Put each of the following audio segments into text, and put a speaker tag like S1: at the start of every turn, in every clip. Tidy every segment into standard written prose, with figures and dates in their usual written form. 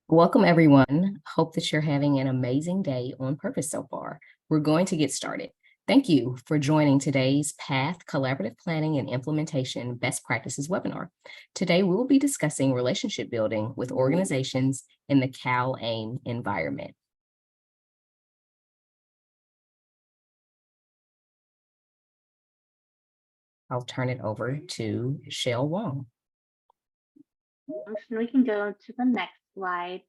S1: Welcome, everyone. Hope that you're having an amazing day on purpose so far. We're going to get started. Thank you for joining today's PATH Collaborative Planning and Implementation Best Practices webinar. Today, we will be discussing relationship building with organizations in the CalAIM environment. I'll turn it over to Shell Wong.
S2: We can go to the next slide.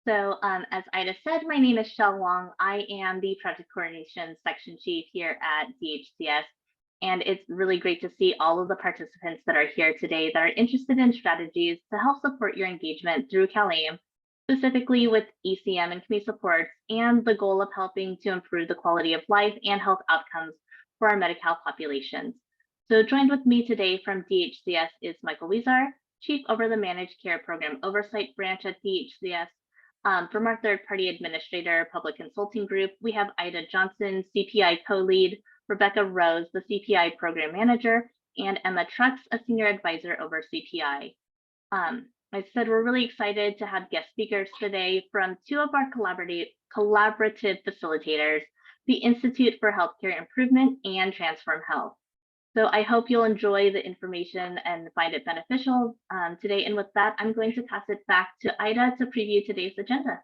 S2: So as Ida said, my name is Shell Wong. I am the Project Coordination Section Chief here at DHCS. And it's really great to see all of the participants that are here today that are interested in strategies to help support your engagement through CalAIM, specifically with ECM and community supports, and the goal of helping to improve the quality of life and health outcomes for our Medi-Cal populations. So joined with me today from DHCS is Michael Weezer, Chief over the Managed Care Program Oversight Branch at DHCS. From our third-party administrator, Public Consulting Group, we have Ida Johnson, CPI co-lead, Rebecca Rose, the CPI Program Manager, and Emma Trucks, a Senior Advisor over CPI. I said we're really excited to have guest speakers today from two of our collaborative facilitators, the Institute for Healthcare Improvement and Transform Health. So I hope you'll enjoy the information and find it beneficial today. And with that, I'm going to pass it back to Ida to preview today's agenda.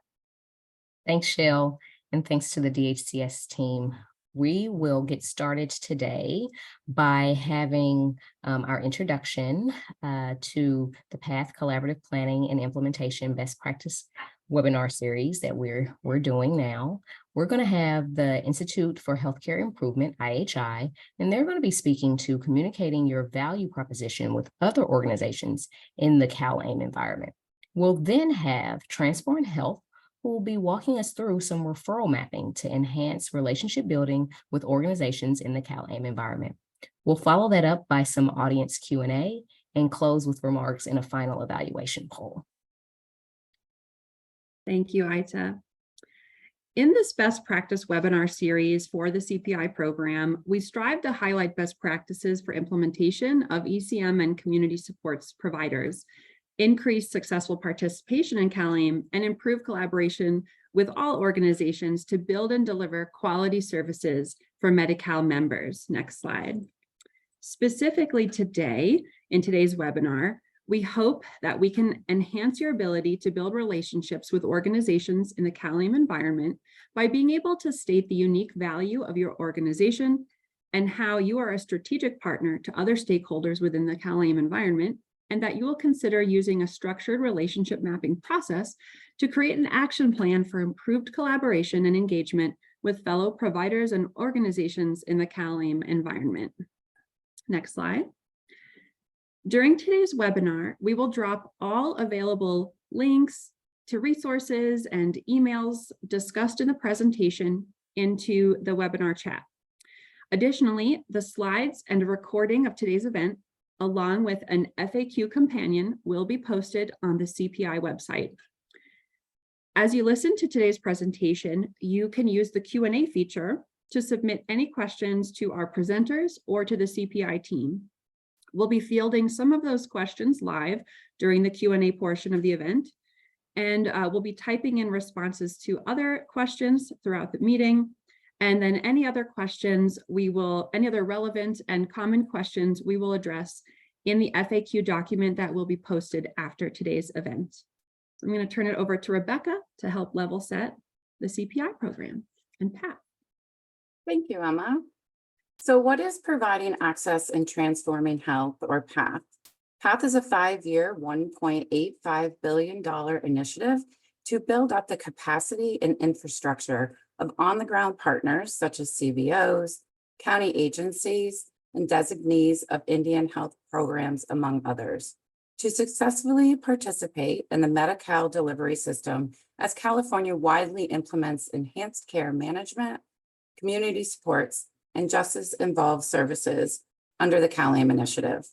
S1: Thanks, Shell, and thanks to the DHCS team. We will get started today by having our introduction to the PATH Collaborative Planning and Implementation Best Practice webinar series that we're doing now. We're going to have the Institute for Healthcare Improvement, IHI, and they're going to be speaking to communicating your value proposition with other organizations in the CalAIM environment. We'll then have Transform Health, who will be walking us through some referral mapping to enhance relationship building with organizations in the CalAIM environment. We'll follow that up by some audience Q&A and close with remarks and a final evaluation poll.
S3: Thank you, Ida. In this best practice webinar series for the CPI program, we strive to highlight best practices for implementation of ECM and community supports providers, increase successful participation in CalAIM, and improve collaboration with all organizations to build and deliver quality services for Medi-Cal members. Next slide. Specifically today, in today's webinar, we hope that we can enhance your ability to build relationships with organizations in the CalAIM environment by being able to state the unique value of your organization and how you are a strategic partner to other stakeholders within the CalAIM environment, and that you will consider using a structured relationship mapping process to create an action plan for improved collaboration and engagement with fellow providers and organizations in the CalAIM environment. Next slide. During today's webinar, we will drop all available links to resources and emails discussed in the presentation into the webinar chat. Additionally, the slides and a recording of today's event, along with an FAQ companion, will be posted on the CPI website. As you listen to today's presentation, you can use the Q&A feature to submit any questions to our presenters or to the CPI team. We'll be fielding some of those questions live during the Q&A portion of the event, and we'll be typing in responses to other questions throughout the meeting. And then any other questions any other relevant and common questions we will address in the FAQ document that will be posted after today's event. I'm going to turn it over to Rebecca to help level set the CPI program and Pat.
S4: Thank you, Emma. So what is Providing Access and Transforming Health, or PATH? PATH is a 5-year, $1.85 billion initiative to build up the capacity and infrastructure of on-the-ground partners such as CBOs, county agencies, and designees of Indian health programs, among others, to successfully participate in the Medi-Cal delivery system as California widely implements enhanced care management, community supports, and justice-involved services under the CalAIM initiative.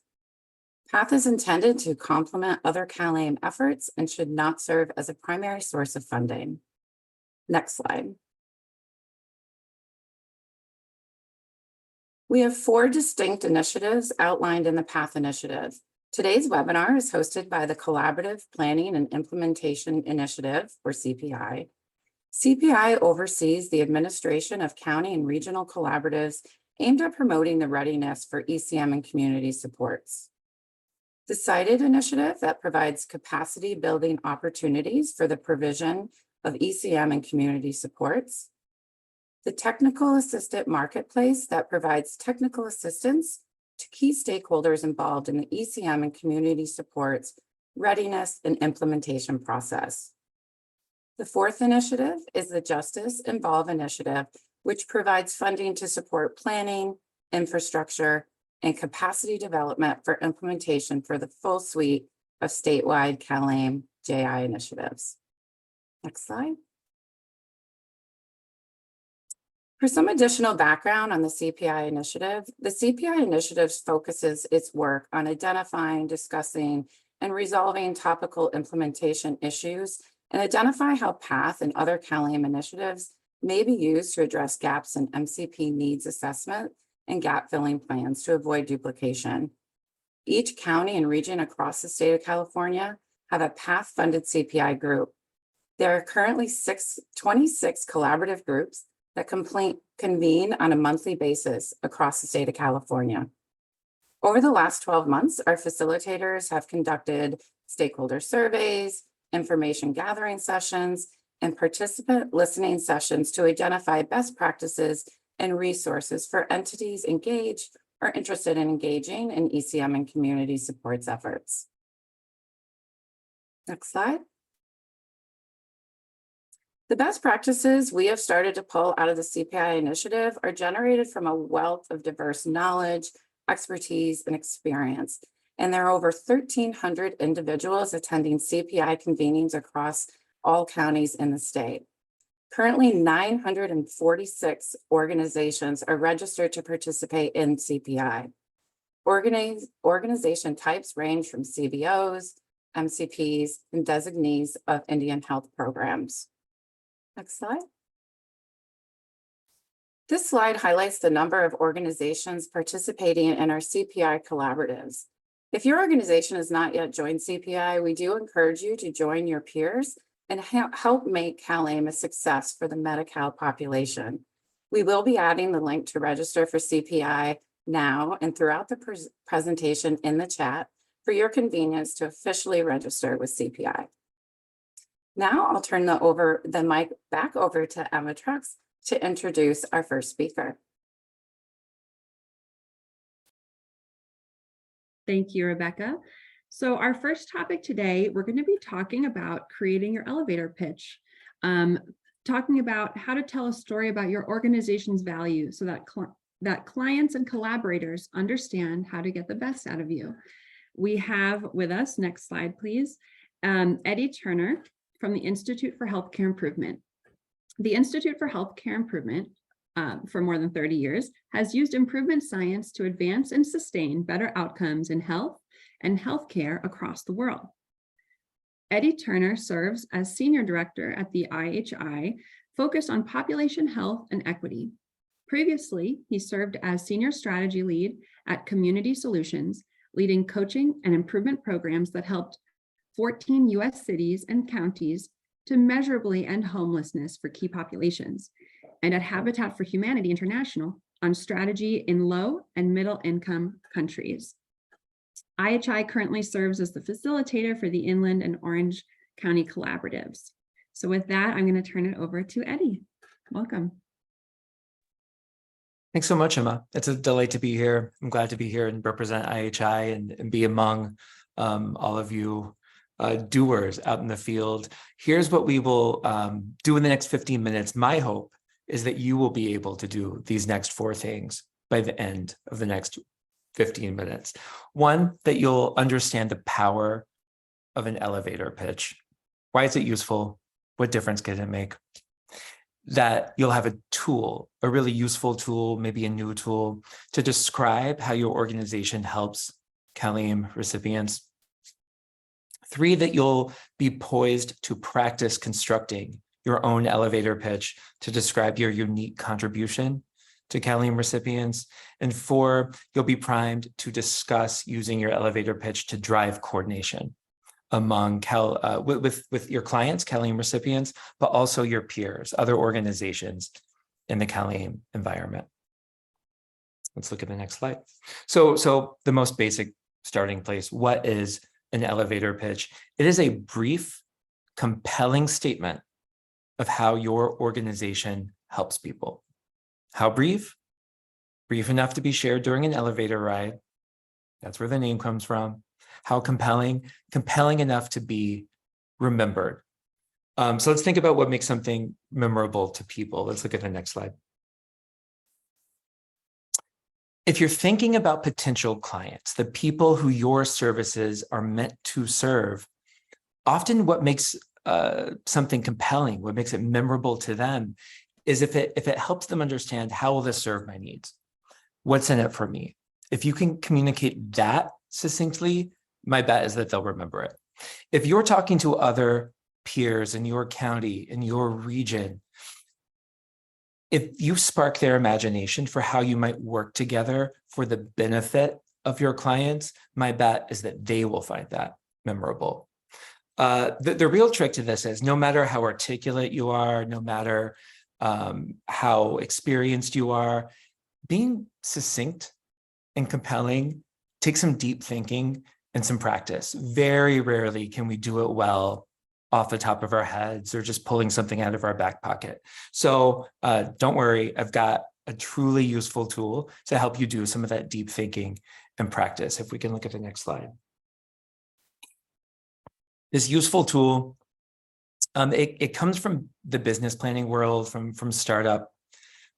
S4: PATH is intended to complement other CalAIM efforts and should not serve as a primary source of funding. Next slide. We have 4 distinct initiatives outlined in the PATH initiative Today's webinar is hosted by the Collaborative Planning and Implementation Initiative, or CPI. CPI oversees the administration of county and regional collaboratives aimed at promoting the readiness for ECM and community supports. The cited initiative that provides capacity building opportunities for the provision of ECM and community supports. The Technical Assistant Marketplace that provides technical assistance to key stakeholders involved in the ECM and community supports, readiness, and implementation process. The fourth initiative is the Justice Involve Initiative, which provides funding to support planning, infrastructure, and capacity development for implementation for the full suite of statewide CalAIM JI initiatives. Next slide. For some additional background on the CPI initiative, the CPI initiative focuses its work on identifying, discussing, and resolving topical implementation issues and identify how PATH and other CalAIM initiatives may be used to address gaps in MCP needs assessment and gap filling plans to avoid duplication. Each county and region across the state of California have a PATH funded CPI group. There are currently 26 collaborative groups that convene on a monthly basis across the state of California. Over the last 12 months, our facilitators have conducted stakeholder surveys, information gathering sessions, and participant listening sessions to identify best practices and resources for entities engaged or interested in engaging in ECM and community supports efforts. Next slide. The best practices we have started to pull out of the CPI initiative are generated from a wealth of diverse knowledge, expertise, and experience. And there are over 1,300 individuals attending CPI convenings across all counties in the state. Currently, 946 organizations are registered to participate in CPI. Organization types range from CBOs, MCPs, and designees of Indian health programs. Next slide. This slide highlights the number of organizations participating in our CPI collaboratives. If your organization has not yet joined CPI, we do encourage you to join your peers and help make CalAIM a success for the Medi-Cal population. We will be adding the link to register for CPI now and throughout the presentation in the chat for your convenience to officially register with CPI. Now I'll turn the mic back over to Emma Trucks to introduce our first speaker.
S3: Thank you, Rebecca. So our first topic today, we're going to be talking about creating your elevator pitch, talking about how to tell a story about your organization's value so that clients and collaborators understand how to get the best out of you. We have with us, next slide, please, Eddie Turner from the Institute for Healthcare Improvement. The Institute for Healthcare Improvement, for more than 30 years, has used improvement science to advance and sustain better outcomes in health and healthcare across the world. Eddie Turner serves as Senior Director at the IHI, focused on population health and equity. Previously, he served as Senior Strategy Lead at Community Solutions, leading coaching and improvement programs that helped 14 U.S. cities and counties to measurably end homelessness for key populations, and at Habitat for Humanity International on strategy in low and middle income countries. IHI currently serves as the facilitator for the Inland and Orange County Collaboratives. So with that, I'm going to turn it over to Eddie. Welcome.
S5: Thanks so much, Emma. It's a delight to be here. I'm glad to be here and represent IHI and be among all of you doers out in the field. Here's what we will do in the next 15 minutes. My hope is that you will be able to do these next 4 things by the end of the next 15 minutes. One, that you'll understand the power of an elevator pitch. Why is it useful? What difference can it make? That you'll have a tool, a really useful tool, maybe a new tool, to describe how your organization helps CalAIM recipients. 3, that you'll be poised to practice constructing your own elevator pitch to describe your unique contribution to CalAIM recipients. And 4, you'll be primed to discuss using your elevator pitch to drive coordination among with your clients, CalAIM recipients, but also your peers, other organizations in the CalAIM environment. Let's look at the next slide. So the most basic starting place, what is an elevator pitch? It is a brief, compelling statement of how your organization helps people. How brief? Brief enough to be shared during an elevator ride. That's where the name comes from. How compelling? Compelling enough to be remembered. So let's think about what makes something memorable to people. Let's look at the next slide. If you're thinking about potential clients, the people who your services are meant to serve, often what makes something compelling, what makes it memorable to them, is if it helps them understand, how will this serve my needs? What's in it for me? If you can communicate that succinctly, my bet is that they'll remember it. If you're talking to other peers in your county, in your region, if you spark their imagination for how you might work together for the benefit of your clients, my bet is that they will find that memorable. The real trick to this is, no matter how articulate you are, no matter how experienced you are, being succinct and compelling takes some deep thinking and some practice. Very rarely can we do it well off the top of our heads or just pulling something out of our back pocket. So don't worry, I've got a truly useful tool to help you do some of that deep thinking and practice. If we can look at the next slide. This useful tool, it comes from the business planning world, from startup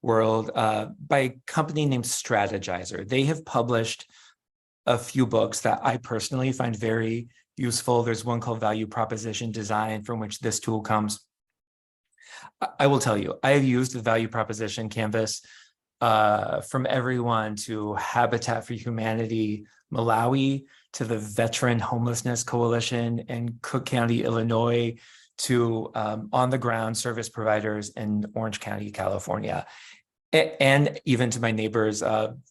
S5: world, by a company named Strategyzer. They have published a few books that I personally find very useful. There's one called Value Proposition Design, from which this tool comes. I will tell you, I have used the Value Proposition Canvas from everyone to Habitat for Humanity Malawi, to the Veteran Homelessness Coalition in Cook County, Illinois, to on-the-ground service providers in Orange County, California, and even to my neighbor's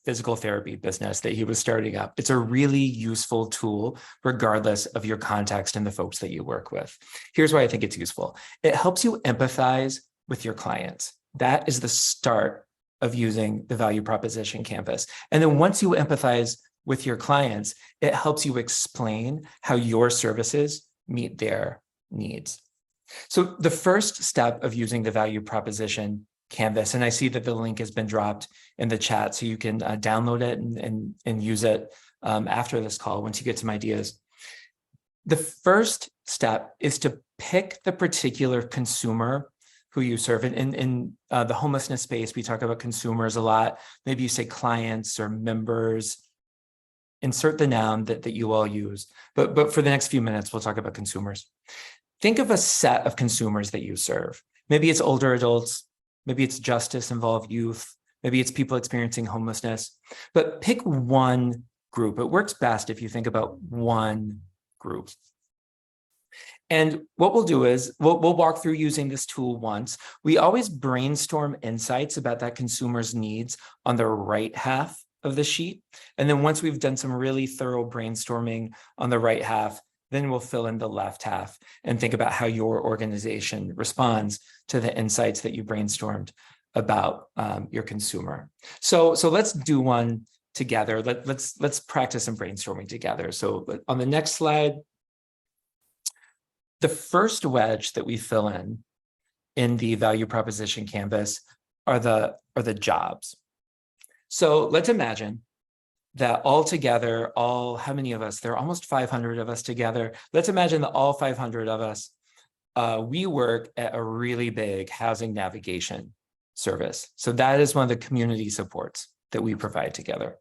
S5: physical therapy business that he was starting up. It's a really useful tool, regardless of your context and the folks that you work with. Here's why I think it's useful. It helps you empathize with your clients. That is the start of using the Value Proposition Canvas. And then once you empathize with your clients, it helps you explain how your services meet their needs. So the first step of using the Value Proposition Canvas, and I see that the link has been dropped in the chat, so you can download it and use it after this call once you get some ideas. The first step is to pick the particular consumer who you serve. In the homelessness space, we talk about consumers a lot. Maybe you say clients or members. Insert the noun that you all use. But for the next few minutes, we'll talk about consumers. Think of a set of consumers that you serve. Maybe it's older adults. Maybe it's justice-involved youth. Maybe it's people experiencing homelessness. But pick one group. It works best if you think about one group. And what we'll do is we'll walk through using this tool once. We always brainstorm insights about that consumer's needs on the right half of the sheet. And then once we've done some really thorough brainstorming on the right half, then we'll fill in the left half and think about how your organization responds to the insights that you brainstormed about your consumer. So let's do one together. Let's practice some brainstorming together. So on the next slide, the first wedge that we fill in the Value Proposition Canvas are the jobs. So let's imagine that all together, how many of us? There are almost 500 of us together. Let's imagine that all 500 of us, we work at a really big housing navigation service. So that is one of the community supports that we provide together.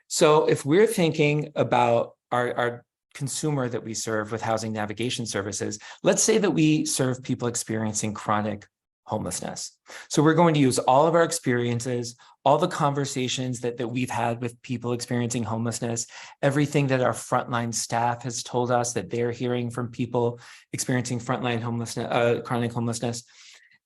S5: So if we're thinking about our consumer that we serve with housing navigation services, let's say that we serve people experiencing chronic homelessness. So we're going to use all of our experiences, all the conversations that we've had with people experiencing homelessness, everything that our frontline staff has told us that they're hearing from people experiencing frontline homelessness, chronic homelessness.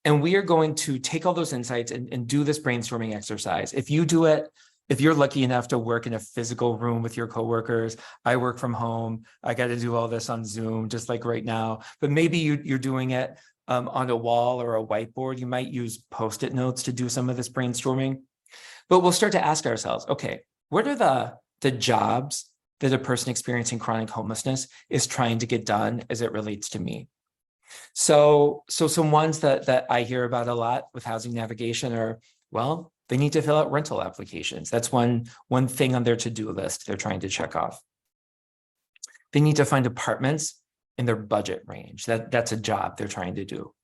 S5: And we are going to take all those insights and do this brainstorming exercise. If you do it, if you're lucky enough to work in a physical room with your coworkers, I work from home. I got to do all this on Zoom, just like right now. But maybe you're doing it on a wall or a whiteboard. You might use Post-it notes to do some of this brainstorming. But we'll start to ask ourselves, okay, what are the jobs that a person experiencing chronic homelessness is trying to get done as it relates to me? So some ones that I hear about a lot with housing navigation are, well, they need to fill out rental applications. That's one thing on their to-do list they're trying to check off. They need to find apartments in their budget range. That's a job they're trying to do.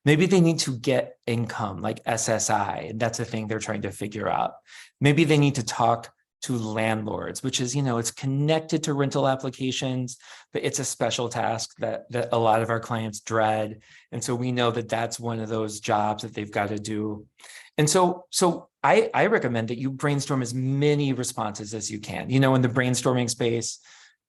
S5: Maybe they need to get income like SSI, and that's a thing they're trying to figure out. Maybe they need to talk to landlords, which is, it's connected to rental applications, but it's a special task that a lot of our clients dread. And so we know that that's one of those jobs that they've got to do. And so I recommend that you brainstorm as many responses as you can. In the brainstorming space,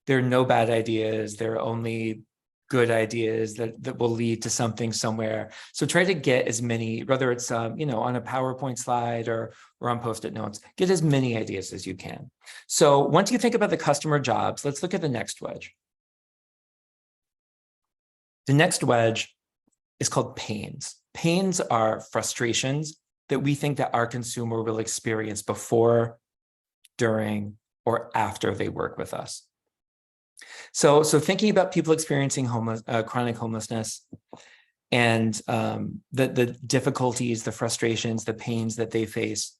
S5: there are no bad ideas. There are only good ideas that will lead to something somewhere. So try to get as many, whether it's on a PowerPoint slide or on Post-it notes, get as many ideas as you can. So once you think about the customer jobs, let's look at the next wedge. The next wedge is called pains. Pains are frustrations that we think that our consumer will experience before, during, or after they work with us. So thinking about people experiencing chronic homelessness and the difficulties, the frustrations, the pains that they face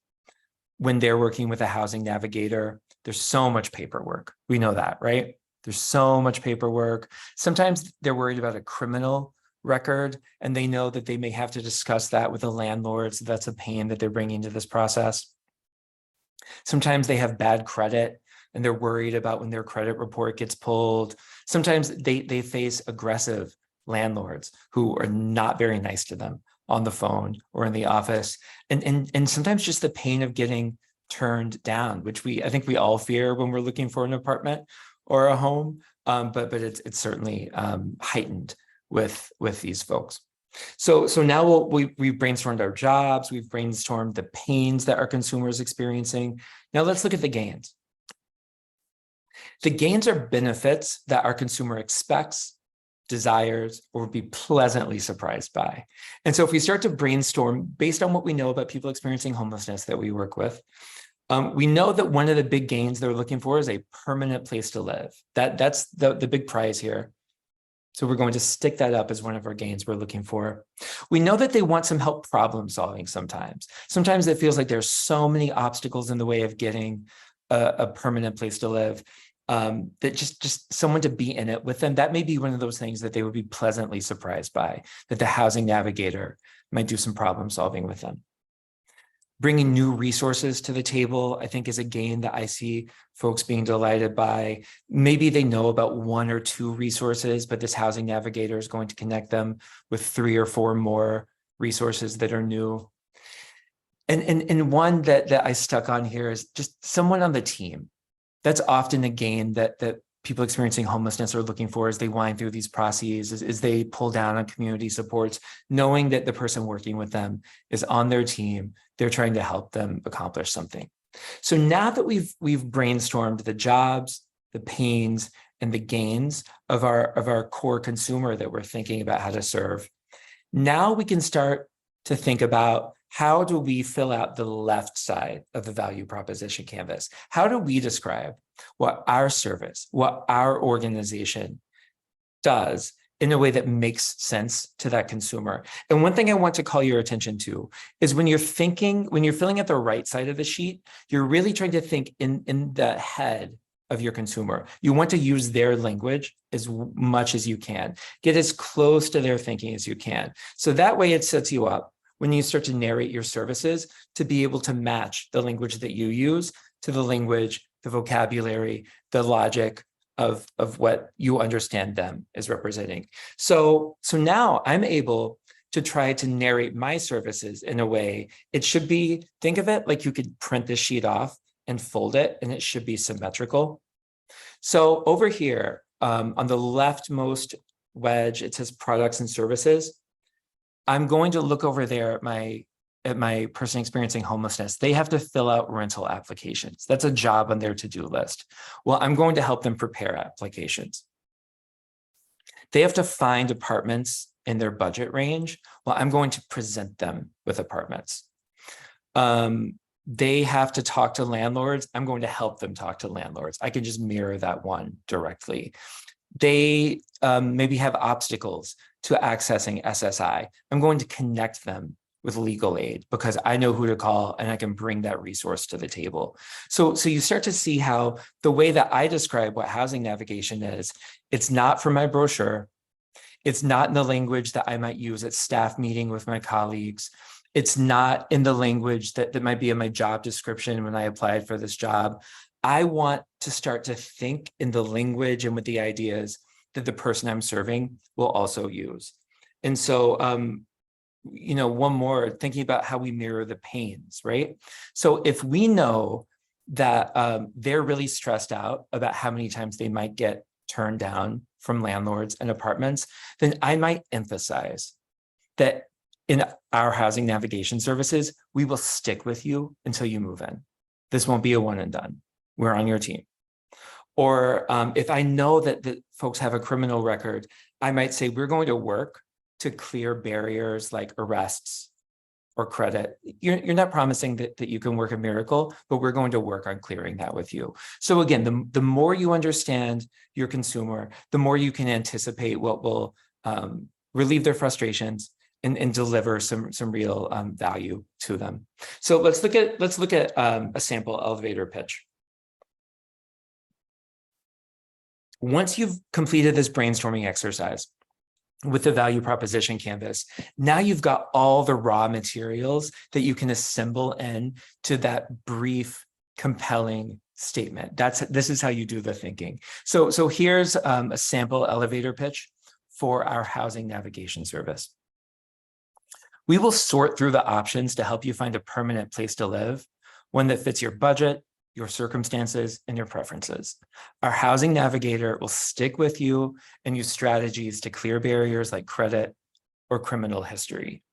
S5: when they're working with a housing navigator, there's so much paperwork. We know that, right? There's so much paperwork. Sometimes they're worried about a criminal record, and they know that they may have to discuss that with the landlord. So that's a pain that they're bringing to this process. Sometimes they have bad credit, and they're worried about when their credit report gets pulled. Sometimes they face aggressive landlords who are not very nice to them on the phone or in the office. And sometimes just the pain of getting turned down, which I think we all fear when we're looking for an apartment or a home, but it's certainly heightened with these folks. So now we've brainstormed our jobs, we've brainstormed the pains that our consumers experiencing. Now let's look at the gains. The gains are benefits that our consumer expects, desires, or would be pleasantly surprised by. And so if we start to brainstorm based on what we know about people experiencing homelessness that we work with, we know that one of the big gains they're looking for is a permanent place to live. That's the big prize here. So we're going to stick that up as one of our gains we're looking for. We know that they want some help problem solving sometimes. Sometimes it feels like there's so many obstacles in the way of getting a permanent place to live. That just someone to be in it with them, that may be one of those things that they would be pleasantly surprised by, that the housing navigator might do some problem solving with them. Bringing new resources to the table, I think, is a gain that I see folks being delighted by. Maybe they know about one or two resources, but this housing navigator is going to connect them with 3 or 4 more resources that are new. And one that I stuck on here is just someone on the team. That's often a gain that people experiencing homelessness are looking for as they wind through these processes, as they pull down on community supports, knowing that the person working with them is on their team, they're trying to help them accomplish something. So now that we've brainstormed the jobs, the pains, and the gains of our core consumer that we're thinking about how to serve, now we can start to think about, how do we fill out the left side of the value proposition canvas? How do we describe what our service, what our organization does in a way that makes sense to that consumer? And one thing I want to call your attention to is when you're filling out the right side of the sheet, you're really trying to think in the head of your consumer. You want to use their language as much as you can. Get as close to their thinking as you can. So that way it sets you up when you start to narrate your services to be able to match the language that you use to the language, the vocabulary, the logic of what you understand them as representing. So now I'm able to try to narrate my services in a way, it should be, think of it like you could print this sheet off and fold it, and it should be symmetrical. So over here, on the leftmost wedge, it says products and services. I'm going to look over there at my person experiencing homelessness. They have to fill out rental applications. That's a job on their to-do list. Well, I'm going to help them prepare applications. They have to find apartments in their budget range. Well, I'm going to present them with apartments. They have to talk to landlords. I'm going to help them talk to landlords. I can just mirror that one directly. They maybe have obstacles to accessing SSI. I'm going to connect them with legal aid because I know who to call and I can bring that resource to the table. So you start to see how the way that I describe what housing navigation is, it's not from my brochure. It's not in the language that I might use at staff meeting with my colleagues. It's not in the language that might be in my job description when I applied for this job. I want to start to think in the language and with the ideas that the person I'm serving will also use. And so, one more, thinking about how we mirror the pains, right? So if we know that they're really stressed out about how many times they might get turned down from landlords and apartments, then I might emphasize that in our housing navigation services, we will stick with you until you move in. This won't be a one and done. We're on your team. Or if I know that folks have a criminal record, I might say we're going to work to clear barriers like arrests or credit. You're not promising that you can work a miracle, but we're going to work on clearing that with you. So again, the more you understand your consumer, the more you can anticipate what will relieve their frustrations and deliver some real value to them. So let's look at a sample elevator pitch. Once you've completed this brainstorming exercise with the value proposition canvas, now you've got all the raw materials that you can assemble in to that brief, compelling statement. This is how you do the thinking. So here's a sample elevator pitch for our housing navigation service. We will sort through the options to help you find a permanent place to live, one that fits your budget, your circumstances, and your preferences. Our housing navigator will stick with you and use strategies to clear barriers like credit or criminal history.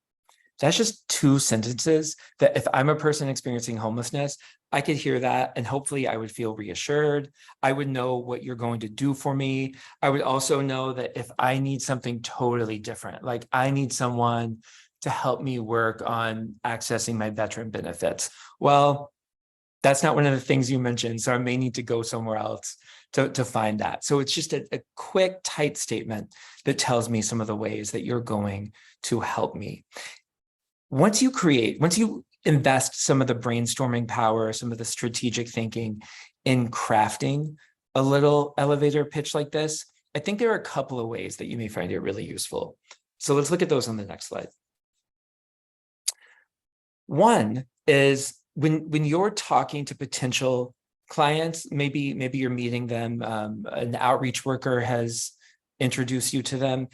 S5: That's just 2 sentences that if I'm a person experiencing homelessness, I could hear that and hopefully I would feel reassured. I would know what you're going to do for me. I would also know that if I need something totally different, like I need someone to help me work on accessing my veteran benefits, well, that's not one of the things you mentioned, so I may need to go somewhere else to find that. So it's just a quick, tight statement that tells me some of the ways that you're going to help me. Once you invest some of the brainstorming power, some of the strategic thinking in crafting a little elevator pitch like this, I think there are a couple of ways that you may find it really useful. So let's look at those on the next slide. One is when you're talking to potential clients, maybe you're meeting them, an outreach worker has introduced you to them.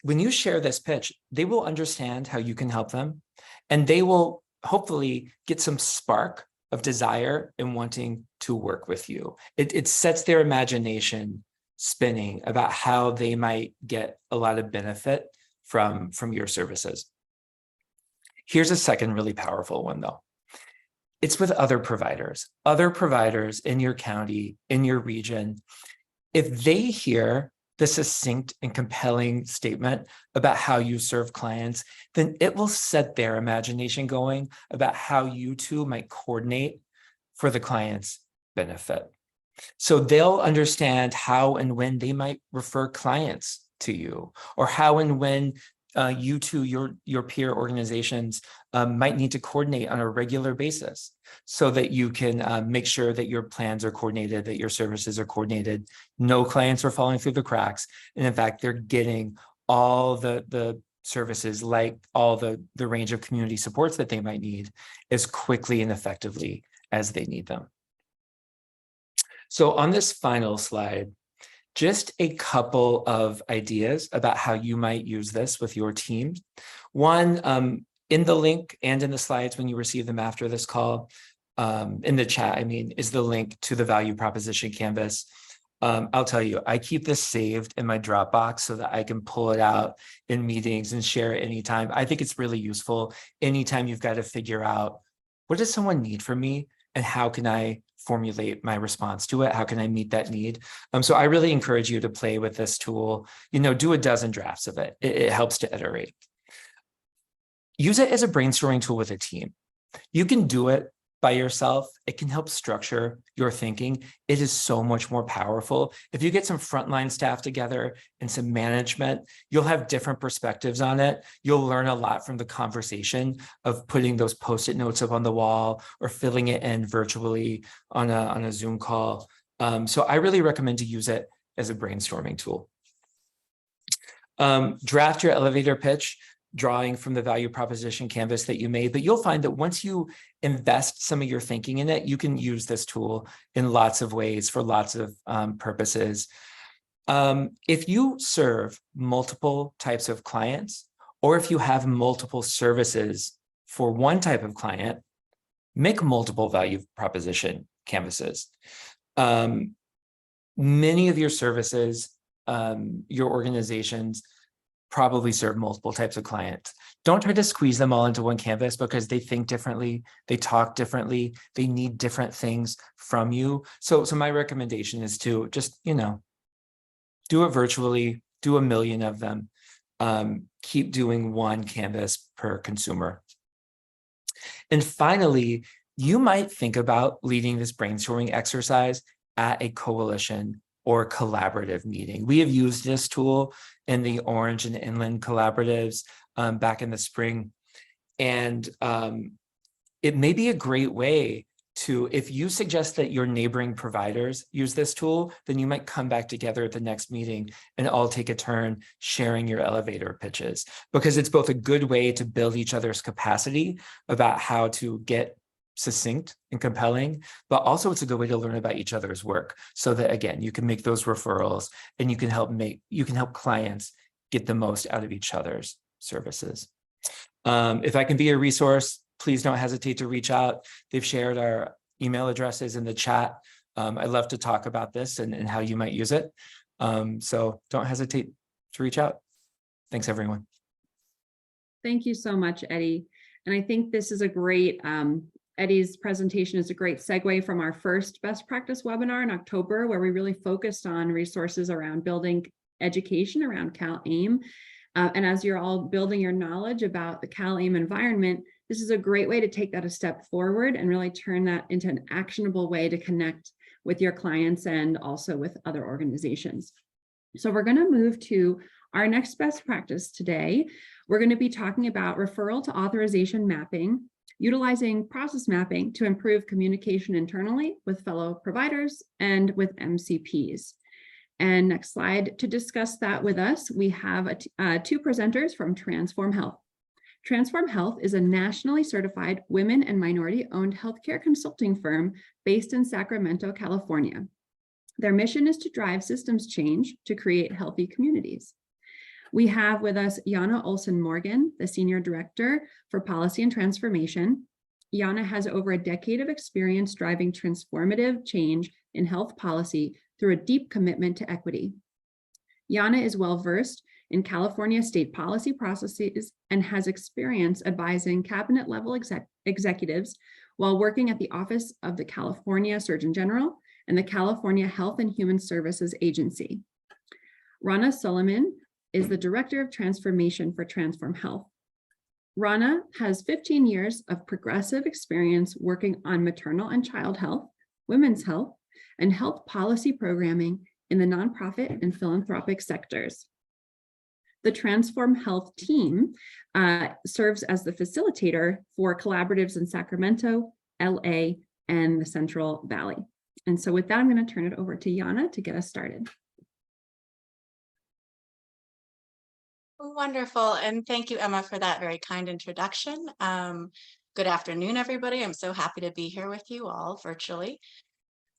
S5: When you share this pitch, they will understand how you can help them, and they will hopefully get some spark of desire in wanting to work with you. It sets their imagination spinning about how they might get a lot of benefit from your services. Here's a second really powerful one though. It's with other providers in your county, in your region. If they hear the succinct and compelling statement about how you serve clients, then it will set their imagination going about how you two might coordinate for the client's benefit. So they'll understand how and when they might refer clients to you, or how and when you two, your peer organizations might need to coordinate on a regular basis so that you can make sure that your plans are coordinated, that your services are coordinated, no clients are falling through the cracks. And in fact, they're getting all the services, like all the range of community supports that they might need as quickly and effectively as they need them. So on this final slide, just a couple of ideas about how you might use this with your team. One, in the link and in the slides when you receive them after this call, in the chat, is the link to the value proposition canvas. I'll tell you, I keep this saved in my Dropbox so that I can pull it out in meetings and share it anytime. I think it's really useful anytime you've got to figure out, what does someone need from me and how can I formulate my response to it? How can I meet that need? So I really encourage you to play with this tool, do a dozen drafts of it. It helps to iterate. Use it as a brainstorming tool with a team. You can do it by yourself. It can help structure your thinking. It is so much more powerful. If you get some frontline staff together and some management, you'll have different perspectives on it. You'll learn a lot from the conversation of putting those Post-it notes up on the wall or filling it in virtually on a Zoom call. So I really recommend to use it as a brainstorming tool. Draft your elevator pitch, drawing from the value proposition canvas that you made, but you'll find that once you invest some of your thinking in it, you can use this tool in lots of ways for lots of purposes. If you serve multiple types of clients, or if you have multiple services for one type of client, make multiple value proposition canvases. Many of your services, your organizations, probably serve multiple types of clients. Don't try to squeeze them all into one canvas because they think differently, they talk differently, they need different things from you. So my recommendation is to just, do it virtually, do 1 million of them, keep doing one canvas per consumer. And finally, you might think about leading this brainstorming exercise at a coalition or collaborative meeting. We have used this tool in the Orange and Inland collaboratives back in the spring. And it may be a great way to, if you suggest that your neighboring providers use this tool, then you might come back together at the next meeting and all take a turn sharing your elevator pitches, because it's both a good way to build each other's capacity about how to get succinct and compelling, but also it's a good way to learn about each other's work so that, again, you can make those referrals and you can help clients get the most out of each other's services. If I can be a resource, please don't hesitate to reach out. They've shared our email addresses in the chat. I'd love to talk about this and how you might use it. So don't hesitate to reach out. Thanks, everyone.
S3: Thank you so much, Eddie. And I think this is a great, Eddie's presentation is a great segue from our first best practice webinar in October, where we really focused on resources around building education around CalAIM. And as you're all building your knowledge about the CalAIM environment, this is a great way to take that a step forward and really turn that into an actionable way to connect with your clients and also with other organizations. So we're going to move to our next best practice today. We're going to be talking about referral to authorization mapping, utilizing process mapping to improve communication internally with fellow providers and with MCPs. And next slide, to discuss that with us, we have two presenters from Transform Health. Transform Health is a nationally certified women and minority-owned healthcare consulting firm based in Sacramento, California. Their mission is to drive systems change to create healthy communities. We have with us Jana Olsen Morgan, the Senior Director for Policy and Transformation. Jana has over a decade of experience driving transformative change in health policy through a deep commitment to equity. Jana is well-versed in California state policy processes and has experience advising cabinet-level executives while working at the Office of the California Surgeon General and the California Health and Human Services Agency. Rana Solomon is the Director of Transformation for Transform Health. Rana has 15 years of progressive experience working on maternal and child health, women's health, and health policy programming in the nonprofit and philanthropic sectors. The Transform Health team serves as the facilitator for collaboratives in Sacramento, LA, and the Central Valley. And so with that, I'm going to turn it over to Jana to get us started.
S6: Wonderful. And thank you, Emma, for that very kind introduction. Good afternoon, everybody. I'm so happy to be here with you all virtually.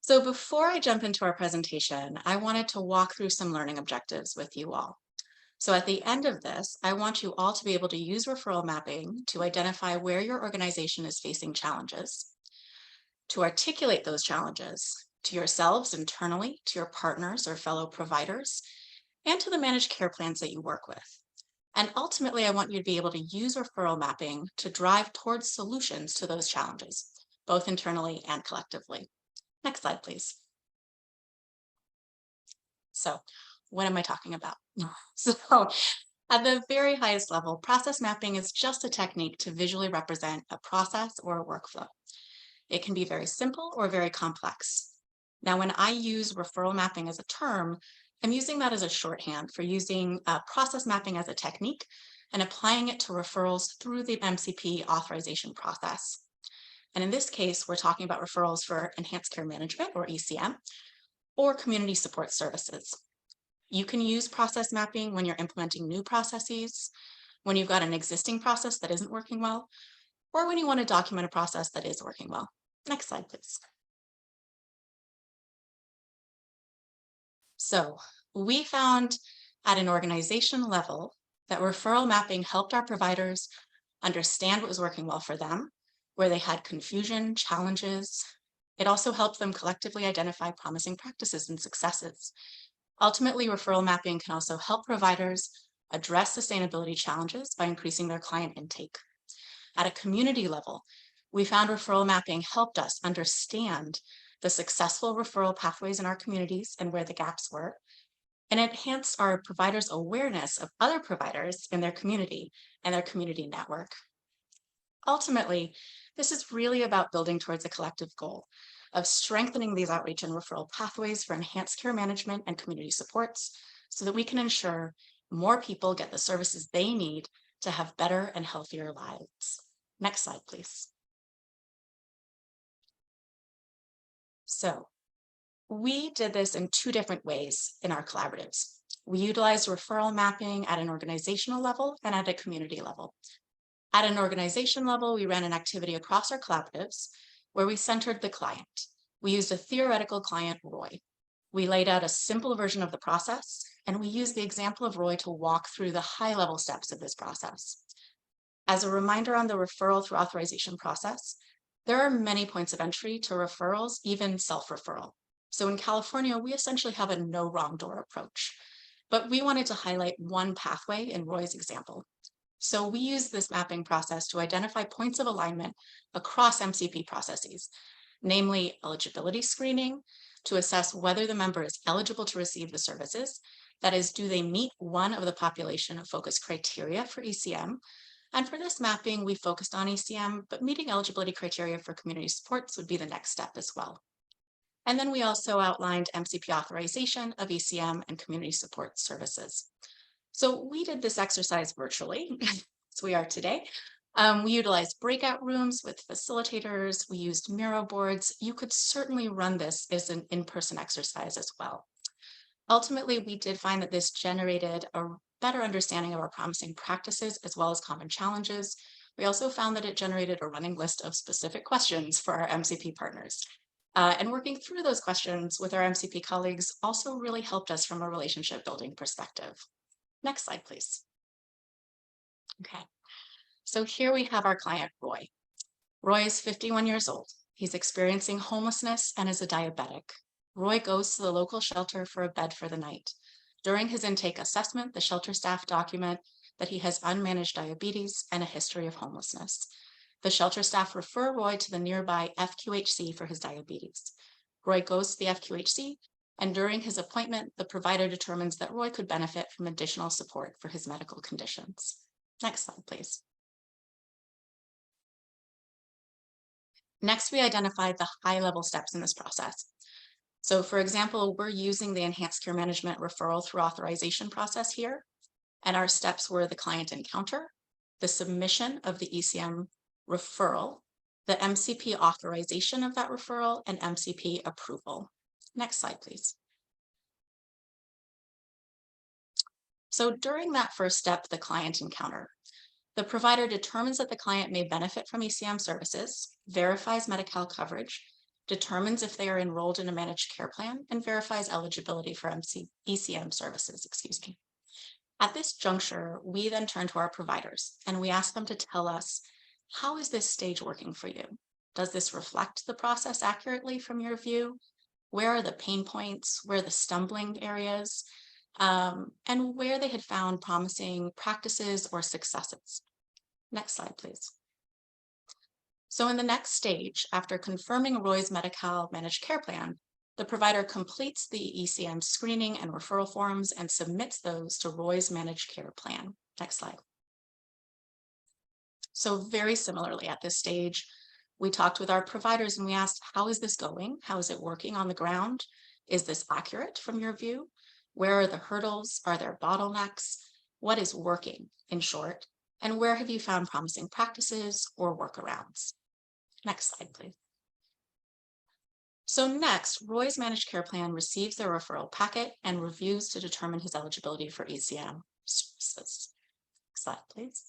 S6: So before I jump into our presentation, I wanted to walk through some learning objectives with you all. So at the end of this, I want you all to be able to use referral mapping to identify where your organization is facing challenges, to articulate those challenges, to yourselves internally, to your partners or fellow providers, and to the managed care plans that you work with. And ultimately, I want you to be able to use referral mapping to drive towards solutions to those challenges, both internally and collectively. Next slide, please. So what am I talking about? So at the very highest level, process mapping is just a technique to visually represent a process or a workflow. It can be very simple or very complex. Now, when I use referral mapping as a term, I'm using that as a shorthand for using process mapping as a technique and applying it to referrals through the MCP authorization process. And in this case, we're talking about referrals for enhanced care management or ECM or community support services. You can use process mapping when you're implementing new processes, when you've got an existing process that isn't working well, or when you want to document a process that is working well. Next slide, please. So we found at an organization level that referral mapping helped our providers understand what was working well for them, where they had confusion, challenges. It also helped them collectively identify promising practices and successes. Ultimately, referral mapping can also help providers address sustainability challenges by increasing their client intake. At a community level, we found referral mapping helped us understand the successful referral pathways in our communities and where the gaps were, and enhanced our providers' awareness of other providers in their community and their community network. Ultimately, this is really about building towards a collective goal of strengthening these outreach and referral pathways for enhanced care management and community supports so that we can ensure more people get the services they need to have better and healthier lives. Next slide, please. So we did this in two different ways in our collaboratives. We utilized referral mapping at an organizational level and at a community level. At an organization level, we ran an activity across our collaboratives where we centered the client. We used a theoretical client, Roy. We laid out a simple version of the process, and we used the example of Roy to walk through the high-level steps of this process. As a reminder on the referral through authorization process, there are many points of entry to referrals, even self-referral. So in California, we essentially have a no wrong door approach, but we wanted to highlight one pathway in Roy's example. So we use this mapping process to identify points of alignment across MCP processes, namely eligibility screening, to assess whether the member is eligible to receive the services. That is, do they meet one of the population focus criteria for ECM? And for this mapping, we focused on ECM, but meeting eligibility criteria for community supports would be the next step as well. And then we also outlined MCP authorization of ECM and community support services. So we did this exercise virtually, as we are today. We utilized breakout rooms with facilitators. We used Miro boards. You could certainly run this as an in-person exercise as well. Ultimately, we did find that this generated a better understanding of our promising practices as well as common challenges. We also found that it generated a running list of specific questions for our MCP partners. And working through those questions with our MCP colleagues also really helped us from a relationship building perspective. Next slide, please. Okay, so here we have our client, Roy. Roy is 51 years old. He's experiencing homelessness and is a diabetic. Roy goes to the local shelter for a bed for the night. During his intake assessment, the shelter staff document that he has unmanaged diabetes and a history of homelessness. The shelter staff refer Roy to the nearby FQHC for his diabetes. Roy goes to the FQHC, and during his appointment, the provider determines that Roy could benefit from additional support for his medical conditions. Next slide, please. Next, we identified the high-level steps in this process. So for example, we're using the enhanced care management referral through authorization process here. And our steps were the client encounter, the submission of the ECM referral, the MCP authorization of that referral, and MCP approval. Next slide, please. So during that first step, the client encounter, the provider determines that the client may benefit from ECM services, verifies Medi-Cal coverage, determines if they are enrolled in a managed care plan, and verifies eligibility for ECM services, At this juncture, we then turn to our providers and we ask them to tell us, how is this stage working for you? Does this reflect the process accurately from your view? where are the pain points, where are the stumbling areas, and where they had found promising practices or successes. Next slide, please. So in the next stage, after confirming Roy's Medi-Cal managed care plan, the provider completes the ECM screening and referral forms and submits those to Roy's managed care plan. Next slide. So very similarly at this stage, we talked with our providers and we asked, how is this going? How is it working on the ground? Is this accurate from your view? Where are the hurdles? Are there bottlenecks? What is working, in short? And where have you found promising practices or workarounds? Next slide, please. So next, Roy's managed care plan receives their referral packet and reviews to determine his eligibility for ECM services. Next slide, please.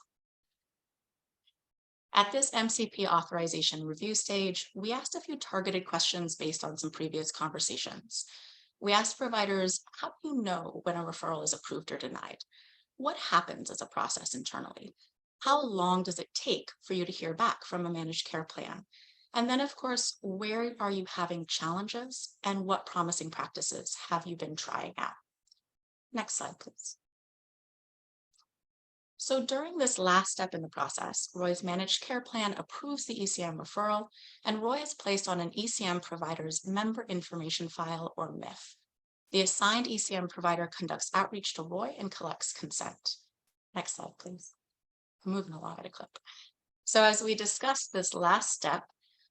S6: At this MCP authorization review stage, we asked a few targeted questions based on some previous conversations. We asked providers, how do you know when a referral is approved or denied? What happens as a process internally? How long does it take for you to hear back from a managed care plan? And then, of course, where are you having challenges and what promising practices have you been trying out? Next slide, please. So during this last step in the process, Roy's managed care plan approves the ECM referral, and Roy is placed on an ECM provider's member information file, or MIF. The assigned ECM provider conducts outreach to Roy and collects consent. Next slide, please. I'm moving along at a clip. So as we discussed this last step,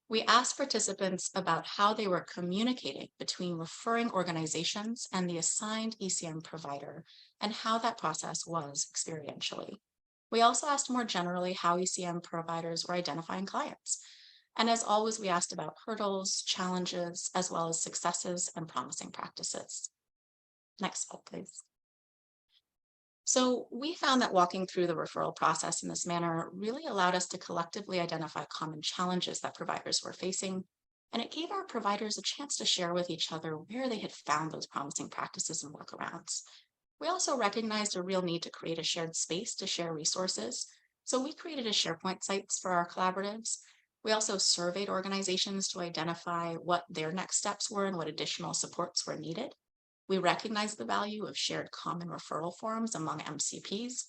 S6: we asked participants about how they were communicating between referring organizations and the assigned ECM provider and how that process was experientially. We also asked more generally how ECM providers were identifying clients. And as always, we asked about hurdles, challenges, as well as successes and promising practices. Next slide, please. So we found that walking through the referral process in this manner really allowed us to collectively identify common challenges that providers were facing, and it gave our providers a chance to share with each other where they had found those promising practices and workarounds. We also recognized a real need to create a shared space to share resources, so we created a SharePoint sites for our collaboratives. We also surveyed organizations to identify what their next steps were and what additional supports were needed. We recognize the value of shared common referral forums among MCPs,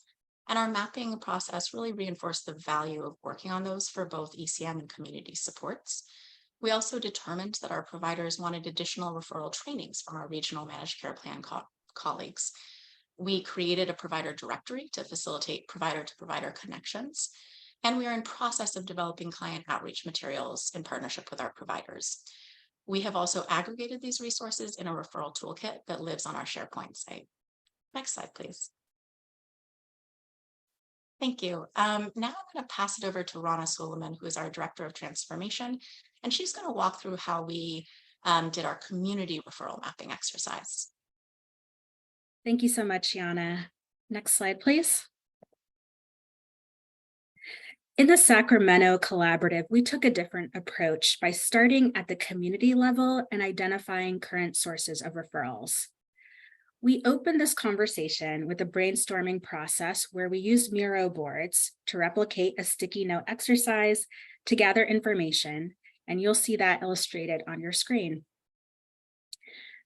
S6: and our mapping process really reinforced the value of working on those for both ECM and community supports. We also determined that our providers wanted additional referral trainings from our regional managed care plan colleagues. We created a provider directory to facilitate provider-to-provider connections, and we are in process of developing client outreach materials in partnership with our providers. We have also aggregated these resources in a referral toolkit that lives on our SharePoint site. Next slide, please. Thank you. Now I'm going to pass it over to Rana Suleiman, who is our Director of Transformation, and she's going to walk through how we did our community referral mapping exercise.
S7: Thank you so much, Yana. Next slide, please. In the Sacramento Collaborative, we took a different approach by starting at the community level and identifying current sources of referrals. We opened this conversation with a brainstorming process where we used Miro boards to replicate a sticky note exercise to gather information, and you'll see that illustrated on your screen.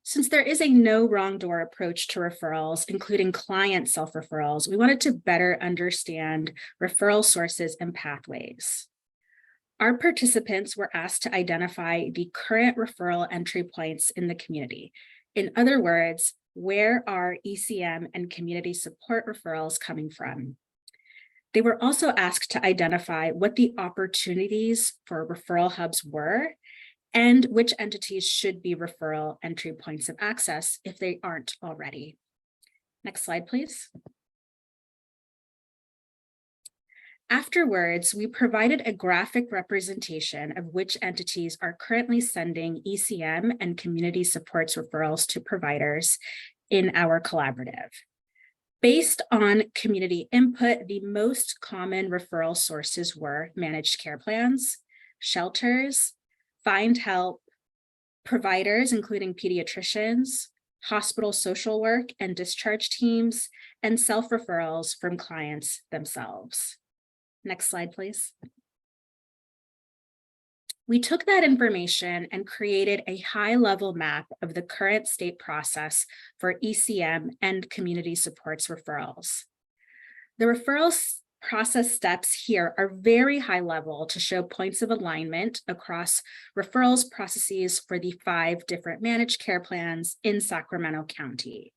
S7: Since there is a no wrong door approach to referrals, including client self-referrals, we wanted to better understand referral sources and pathways. Our participants were asked to identify the current referral entry points in the community. In other words, where are ECM and community support referrals coming from? They were also asked to identify what the opportunities for referral hubs were and which entities should be referral entry points of access if they aren't already. Next slide, please. Afterwards, we provided a graphic representation of which entities are currently sending ECM and community supports referrals to providers in our collaborative. Based on community input, the most common referral sources were managed care plans, shelters, Find Help, providers, including pediatricians, hospital social work and discharge teams, and self-referrals from clients themselves. Next slide, please. We took that information and created a high-level map of the current state process for ECM and community supports referrals. The referrals process steps here are very high level to show points of alignment across referrals processes for the 5 different managed care plans in Sacramento County.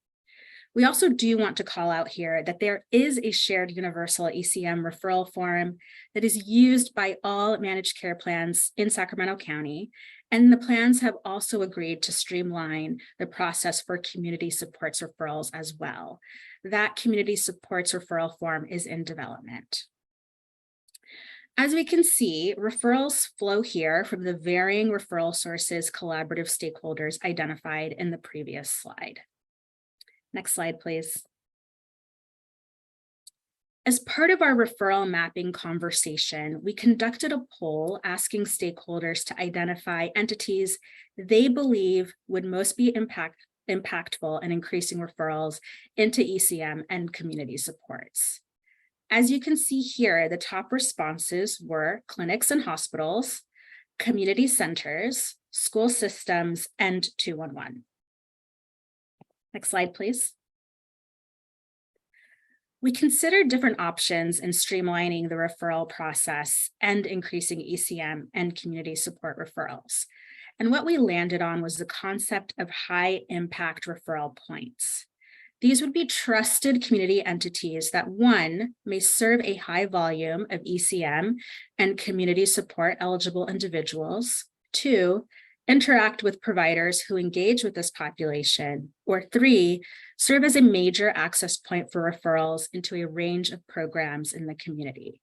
S7: We also do want to call out here that there is a shared universal ECM referral form that is used by all managed care plans in Sacramento County, and the plans have also agreed to streamline the process for community supports referrals as well. That community supports referral form is in development. As we can see, referrals flow here from the varying referral sources collaborative stakeholders identified in the previous slide. Next slide, please. As part of our referral mapping conversation, we conducted a poll asking stakeholders to identify entities they believe would most be impactful in increasing referrals into ECM and community supports. As you can see here, the top responses were clinics and hospitals, community centers, school systems, and 211. Next slide, please. We considered different options in streamlining the referral process and increasing ECM and community support referrals. And what we landed on was the concept of high impact referral points. These would be trusted community entities that, 1, may serve a high volume of ECM and community support eligible individuals, 2, interact with providers who engage with this population, or 3, serve as a major access point for referrals into a range of programs in the community.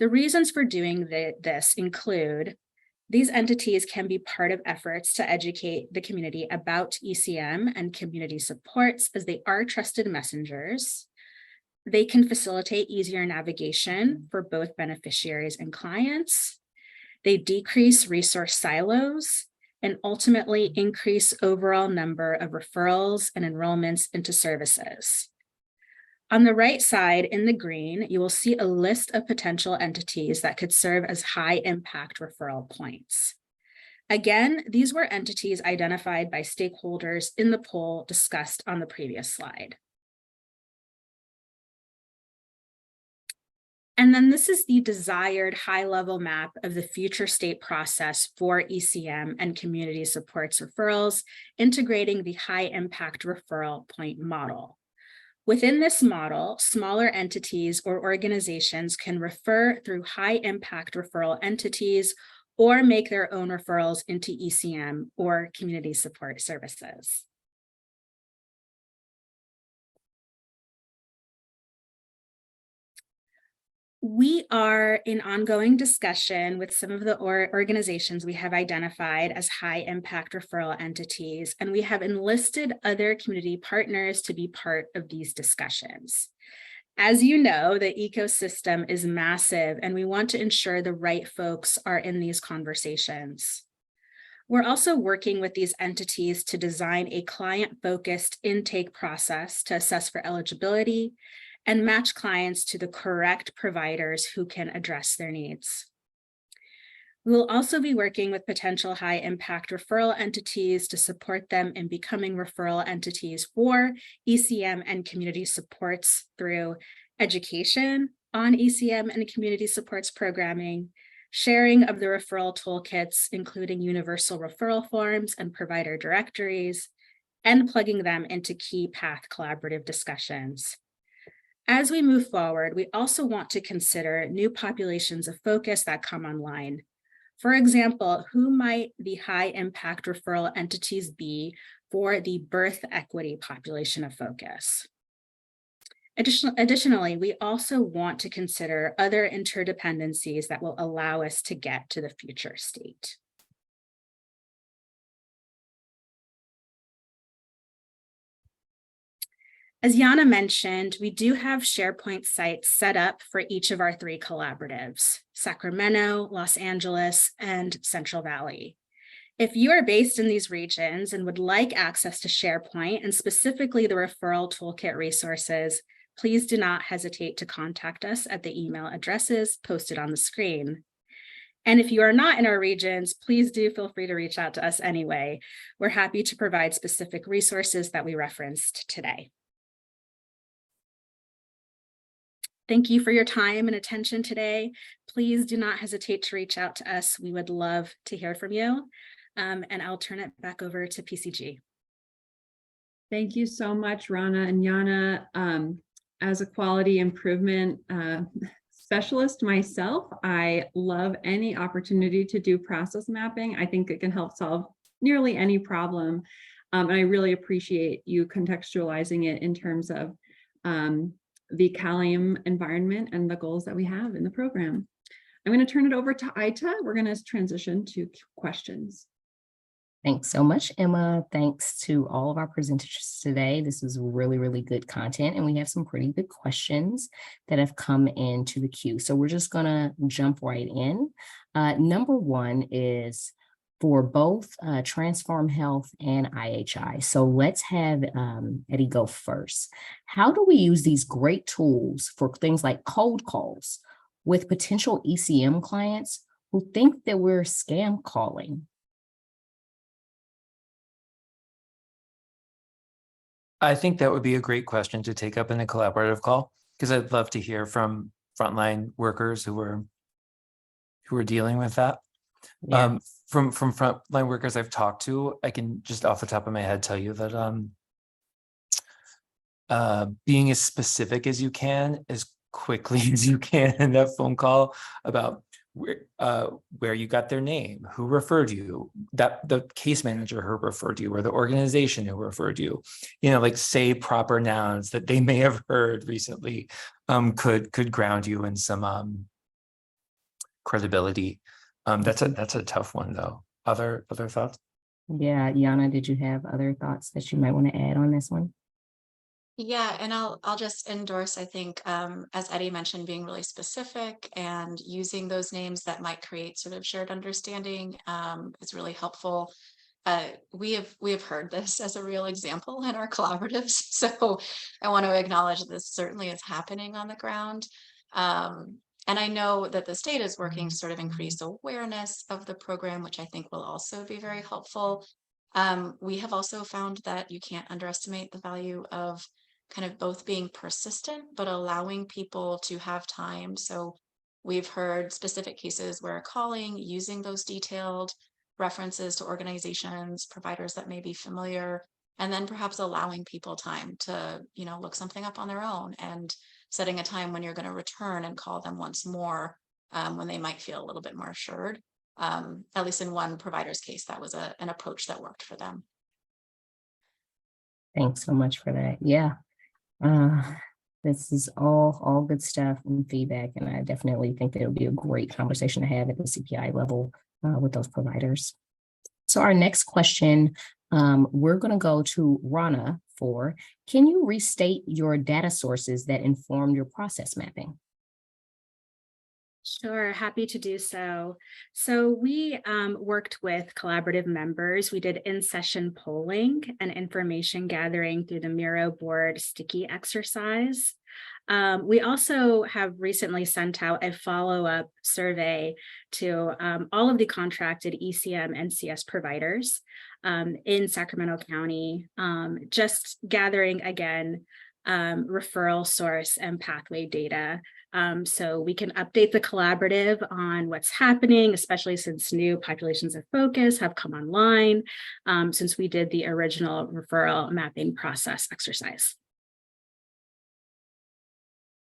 S7: The reasons for doing this include these entities can be part of efforts to educate the community about ECM and community supports as they are trusted messengers. They can facilitate easier navigation for both beneficiaries and clients. They decrease resource silos and ultimately increase overall number of referrals and enrollments into services. On the right side in the green, you will see a list of potential entities that could serve as high impact referral points. Again, these were entities identified by stakeholders in the poll discussed on the previous slide. And then this is the desired high-level map of the future state process for ECM and community supports referrals, integrating the high-impact referral point model. Within this model, smaller entities or organizations can refer through high-impact referral entities or make their own referrals into ECM or community support services. We are in ongoing discussion with some of the organizations we have identified as high impact referral entities, and we have enlisted other community partners to be part of these discussions. As you know, the ecosystem is massive, and we want to ensure the right folks are in these conversations. We're also working with these entities to design a client-focused intake process to assess for eligibility and match clients to the correct providers who can address their needs. We will also be working with potential high impact referral entities to support them in becoming referral entities for ECM and community supports through education on ECM and community supports programming, sharing of the referral toolkits, including universal referral forms and provider directories, and plugging them into key path collaborative discussions. As we move forward, we also want to consider new populations of focus that come online. For example, who might the high impact referral entities be for the birth equity population of focus? Additionally, we also want to consider other interdependencies that will allow us to get to the future state. As Yana mentioned, we do have SharePoint sites set up for each of our 3 collaboratives, Sacramento, Los Angeles, and Central Valley. If you are based in these regions and would like access to SharePoint and specifically the referral toolkit resources, please do not hesitate to contact us at the email addresses posted on the screen. And if you are not in our regions, please do feel free to reach out to us anyway. We're happy to provide specific resources that we referenced today. Thank you for your time and attention today. Please do not hesitate to reach out to us. We would love to hear from you. And I'll turn it back over to PCG.
S3: Thank you so much, Rana and Yana. As a quality improvement specialist myself, I love any opportunity to do process mapping. I think it can help solve nearly any problem. And I really appreciate you contextualizing it in terms of the Calium environment and the goals that we have in the program. I'm going to turn it over to Aita. We're going to transition to questions.
S1: Thanks so much, Emma. Thanks to all of our presenters today. This was really, really good content, and we have some pretty good questions that have come into the queue. So we're just going to jump right in. Number one is for both Transform Health and IHI. So let's have Eddie go first. How do we use these great tools for things like cold calls with potential ECM clients who think that we're scam calling?
S5: I think that would be a great question to take up in a collaborative call, because I'd love to hear from frontline workers who are dealing with that.
S1: Yeah.
S5: From frontline workers I've talked to, I can just off the top of my head tell you that being as specific as you can, as quickly as you can in that phone call about where you got their name, who referred you, that the case manager who referred you, or the organization who referred you, like say proper nouns that they may have heard recently, could ground you in some credibility. That's a tough one though. Other thoughts?
S1: Yeah, Yana, did you have other thoughts that you might want to add on this one?
S6: Yeah, and I'll just endorse, I think, as Eddie mentioned, being really specific and using those names that might create sort of shared understanding is really helpful. We have heard this as a real example in our collaboratives, so I want to acknowledge that this certainly is happening on the ground. And I know that the state is working to sort of increase awareness of the program, which I think will also be very helpful. We have also found that you can't underestimate the value of kind of both being persistent, but allowing people to have time. So we've heard specific cases where calling, using those detailed references to organizations, providers that may be familiar, and then perhaps allowing people time to, look something up on their own, and setting a time when you're going to return and call them once more when they might feel a little bit more assured. At least in one provider's case, that was an approach that worked for them.
S1: Thanks so much for that. Yeah. This is all good stuff and feedback, and I definitely think that it would be a great conversation to have at the CPI level with those providers. So our next question, we're going to go to Rana for, can you restate your data sources that inform your process mapping?
S7: Sure, happy to do so. So we worked with collaborative members. We did in-session polling and information gathering through the Miro board sticky exercise. We also have recently sent out a follow-up survey to all of the contracted ECM and CS providers in Sacramento County, just gathering again referral source and pathway data. So we can update the collaborative on what's happening, especially since new populations of focus have come online since we did the original referral mapping process exercise.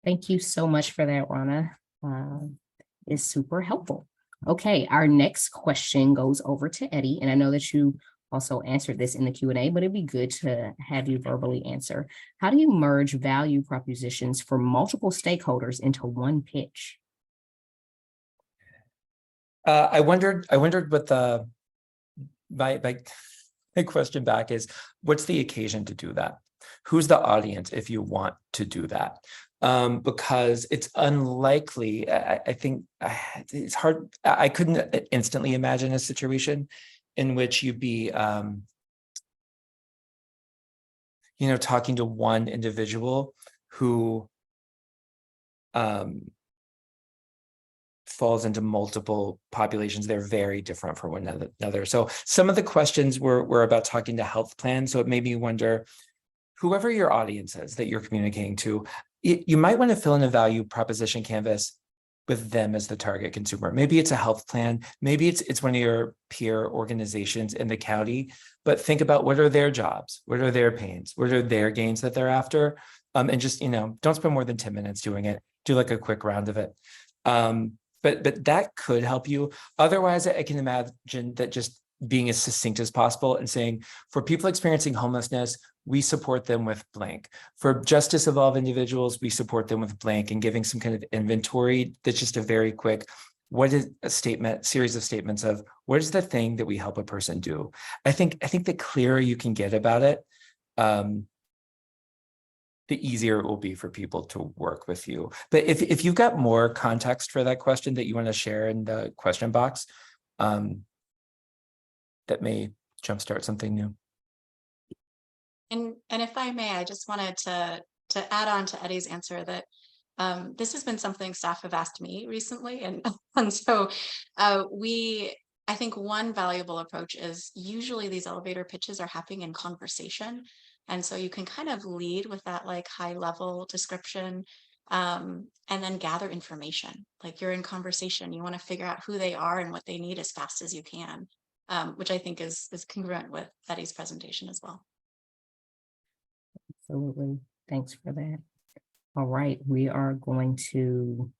S1: Thank you so much for that, Rana. It's super helpful. Okay, our next question goes over to Eddie, and I know that you also answered this in the Q&A, but it'd be good to have you verbally answer. How do you merge value propositions for multiple stakeholders into one pitch?
S5: I wondered what my question back is, what's the occasion to do that? Who's the audience if you want to do that? Because it's unlikely, I think it's hard, I couldn't instantly imagine a situation in which you'd be, talking to one individual who falls into multiple populations. They're very different from one another. So some of the questions were about talking to health plans. So it made me wonder, whoever your audience is that you're communicating to, you might want to fill in a value proposition canvas with them as the target consumer. Maybe it's a health plan, maybe it's one of your peer organizations in the county, but think about what are their jobs, what are their pains, what are their gains that they're after, and just, don't spend more than 10 minutes doing it. Do like a quick round of it. But that could help you. Otherwise, I can imagine that just being as succinct as possible and saying, for people experiencing homelessness, we support them with blank. For justice evolved individuals, we support them with blank, and giving some kind of inventory that's just a very quick, what is a series of statements of what is the thing that we help a person do? I think the clearer you can get about it, the easier it will be for people to work with you. But if you've got more context for that question that you want to share in the question box, that may jumpstart something new.
S6: And if I may, I just wanted to add on to Eddie's answer that this has been something staff have asked me recently, and so I think one valuable approach is usually these elevator pitches are happening in conversation. And so you can kind of lead with that like high level description, and then gather information. Like you're in conversation, you want to figure out who they are and what they need as fast as you can, which I think is congruent with Eddie's presentation as well.
S1: Absolutely. Thanks for that. All right, we are going to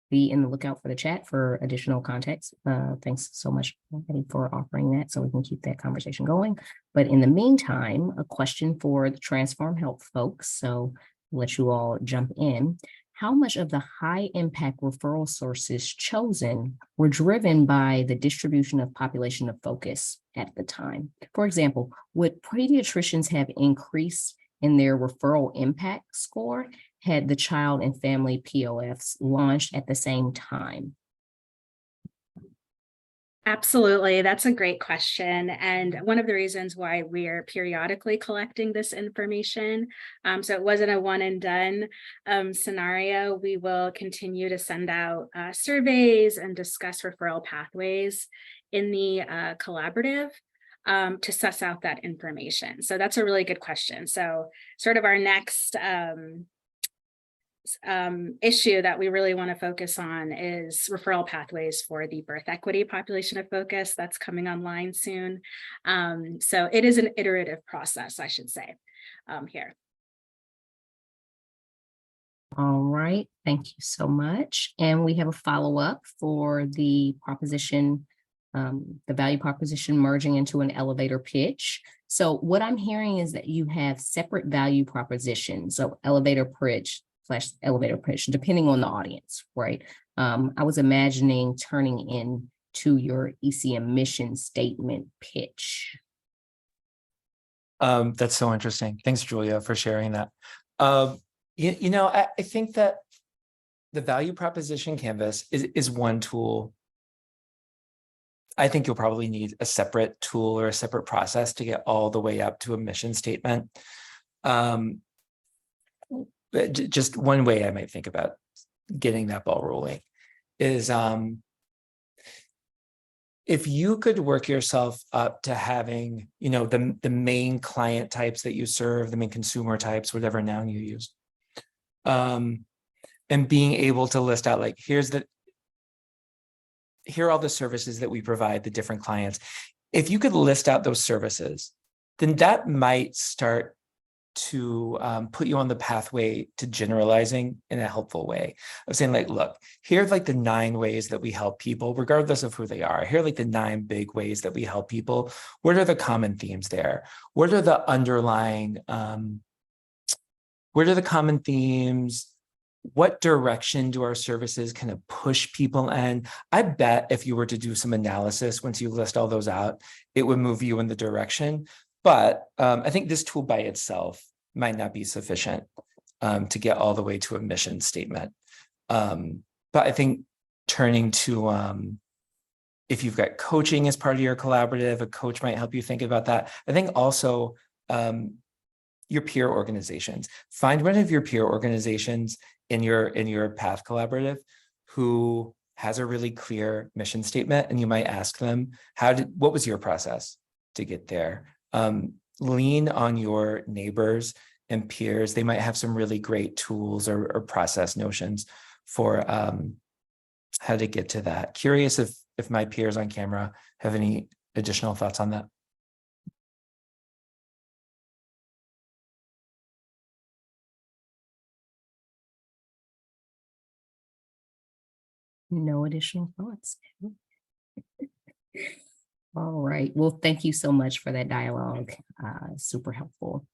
S1: be in the lookout for the chat for additional context. Thanks so much, Eddie, for offering that so we can keep that conversation going. But in the meantime, a question for the Transform Health folks. So I'll let you all jump in. How much of the high impact referral sources chosen were driven by the distribution of population of focus at the time? For example, would pediatricians have increased in their referral impact score had the child and family POFs launched at the same time?
S7: Absolutely. That's a great question. And one of the reasons why we're periodically collecting this information, so it wasn't a one and done scenario, we will continue to send out surveys and discuss referral pathways in the collaborative to suss out that information. So that's a really good question. So sort of our next issue that we really want to focus on is referral pathways for the birth equity population of focus that's coming online soon. So it is an iterative process, I should say, here.
S1: All right, thank you so much. And we have a follow-up for the proposition, the value proposition merging into an elevator pitch. So what I'm hearing is that you have separate value propositions, so elevator pitch / elevator pitch, depending on the audience, right? I was imagining turning into your ECM mission statement pitch.
S5: That's so interesting. Thanks, Julia, for sharing that. I think that the value proposition canvas is one tool. I think you'll probably need a separate tool or a separate process to get all the way up to a mission statement. Just one way I might think about getting that ball rolling is if you could work yourself up to having, the main client types that you serve, the main consumer types, whatever noun you use, and being able to list out like, here are all the services that we provide the different clients. If you could list out those services, then that might start to put you on the pathway to generalizing in a helpful way of saying like, look, here are like the 9 ways that we help people, regardless of who they are. Here are like the 9 big ways that we help people. What are the common themes there? What are the underlying, what are the common themes? What direction do our services kind of push people in? I bet if you were to do some analysis, once you list all those out, it would move you in the direction. But I think this tool by itself might not be sufficient to get all the way to a mission statement. But I think turning to, if you've got coaching as part of your collaborative, a coach might help you think about that. I think also your peer organizations. Find one of your peer organizations in your PATH collaborative who has a really clear mission statement, and you might ask them, what was your process to get there? Lean on your neighbors and peers. They might have some really great tools or process notions for how to get to that. Curious if my peers on camera have any additional thoughts on that.
S1: No additional thoughts. All right. Well, thank you so much for that dialogue. Super helpful.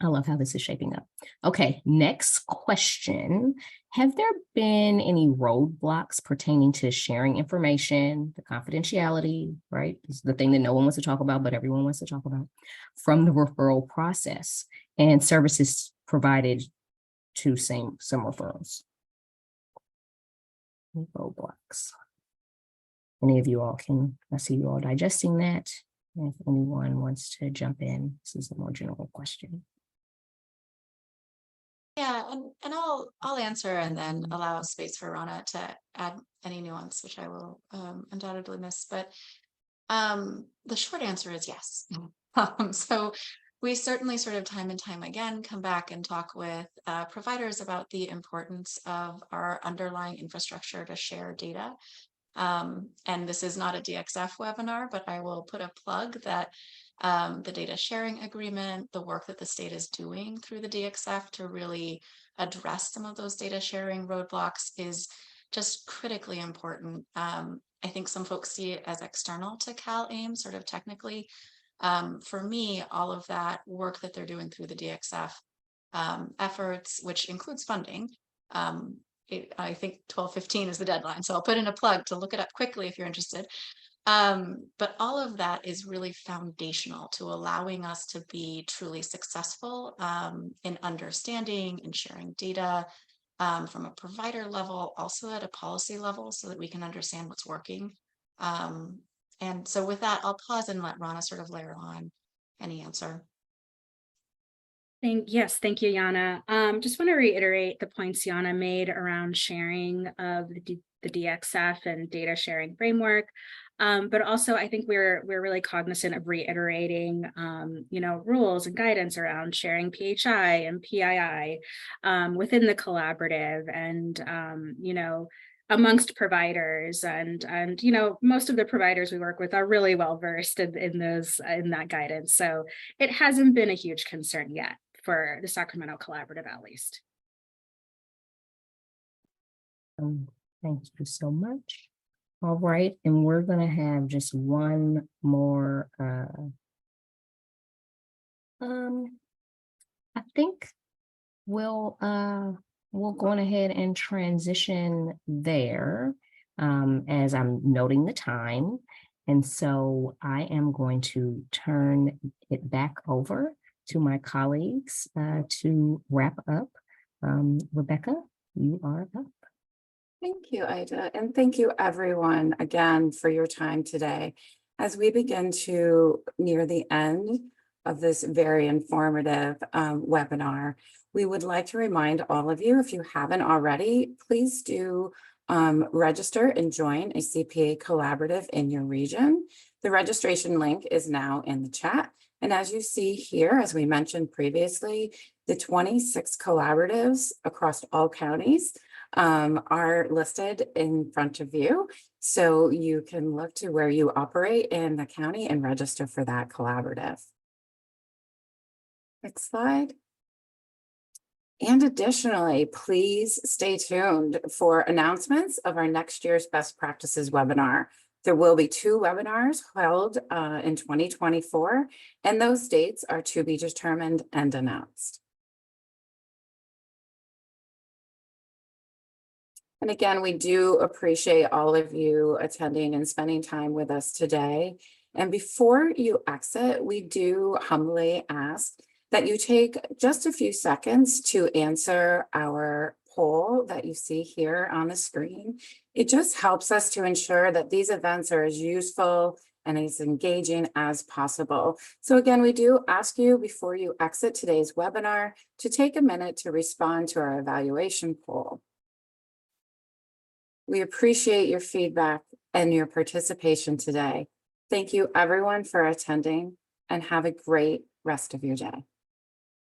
S1: I love how this is shaping up. Okay, next question. Have there been any roadblocks pertaining to sharing information, the confidentiality, right? This is the thing that no one wants to talk about, but everyone wants to talk about, from the referral process and services provided to some referrals? Roadblocks. Any of you all I see you all digesting that. If anyone wants to jump in, this is a more general question.
S6: Yeah, and I'll answer and then allow space for Rana to add any nuance, which I will undoubtedly miss. But the short answer is yes. So we certainly sort of time and time again come back and talk with providers about the importance of our underlying infrastructure to share data. And this is not a DXF webinar, but I will put a plug that the data sharing agreement, the work that the state is doing through the DXF to really address some of those data sharing roadblocks is just critically important. I think some folks see it as external to CalAIM, sort of technically. For me, all of that work that they're doing through the DXF efforts, which includes funding, I think 12/15 is the deadline, so I'll put in a plug to look it up quickly if you're interested. But all of that is really foundational to allowing us to be truly successful in understanding and sharing data from a provider level, also at a policy level, so that we can understand what's working. And so with that, I'll pause and let Rana sort of layer on any answer.
S7: Yes, thank you, Yana. Just want to reiterate the points Yana made around sharing of the DXF and data sharing framework. But also, I think we're really cognizant of reiterating, rules and guidance around sharing PHI and PII within the collaborative and, amongst providers and most of the providers we work with are really well versed in that guidance. So it hasn't been a huge concern yet for the Sacramento Collaborative, at least.
S1: Thank you so much. All right, and we're going to have just one more. I think we'll go ahead and transition there as I'm noting the time. And so I am going to turn it back over to my colleagues to wrap up. Rebecca, you are up.
S4: Thank you, Ida, and thank you everyone again for your time today. As we begin to near the end of this very informative webinar, we would like to remind all of you, if you haven't already, please do register and join a CPA collaborative in your region. The registration link is now in the chat. And as you see here, as we mentioned previously, the 26 collaboratives across all counties are listed in front of you. So you can look to where you operate in the county and register for that collaborative. Next slide. And additionally, please stay tuned for announcements of our next year's best practices webinar. There will be 2 webinars held in 2024, and those dates are to be determined and announced. And again, we do appreciate all of you attending and spending time with us today. And before you exit, we do humbly ask that you take just a few seconds to answer our poll that you see here on the screen. It just helps us to ensure that these events are as useful and as engaging as possible. So again, we do ask you before you exit today's webinar to take a minute to respond to our evaluation poll. We appreciate your feedback and your participation today. Thank you everyone for attending and have a great rest of your day.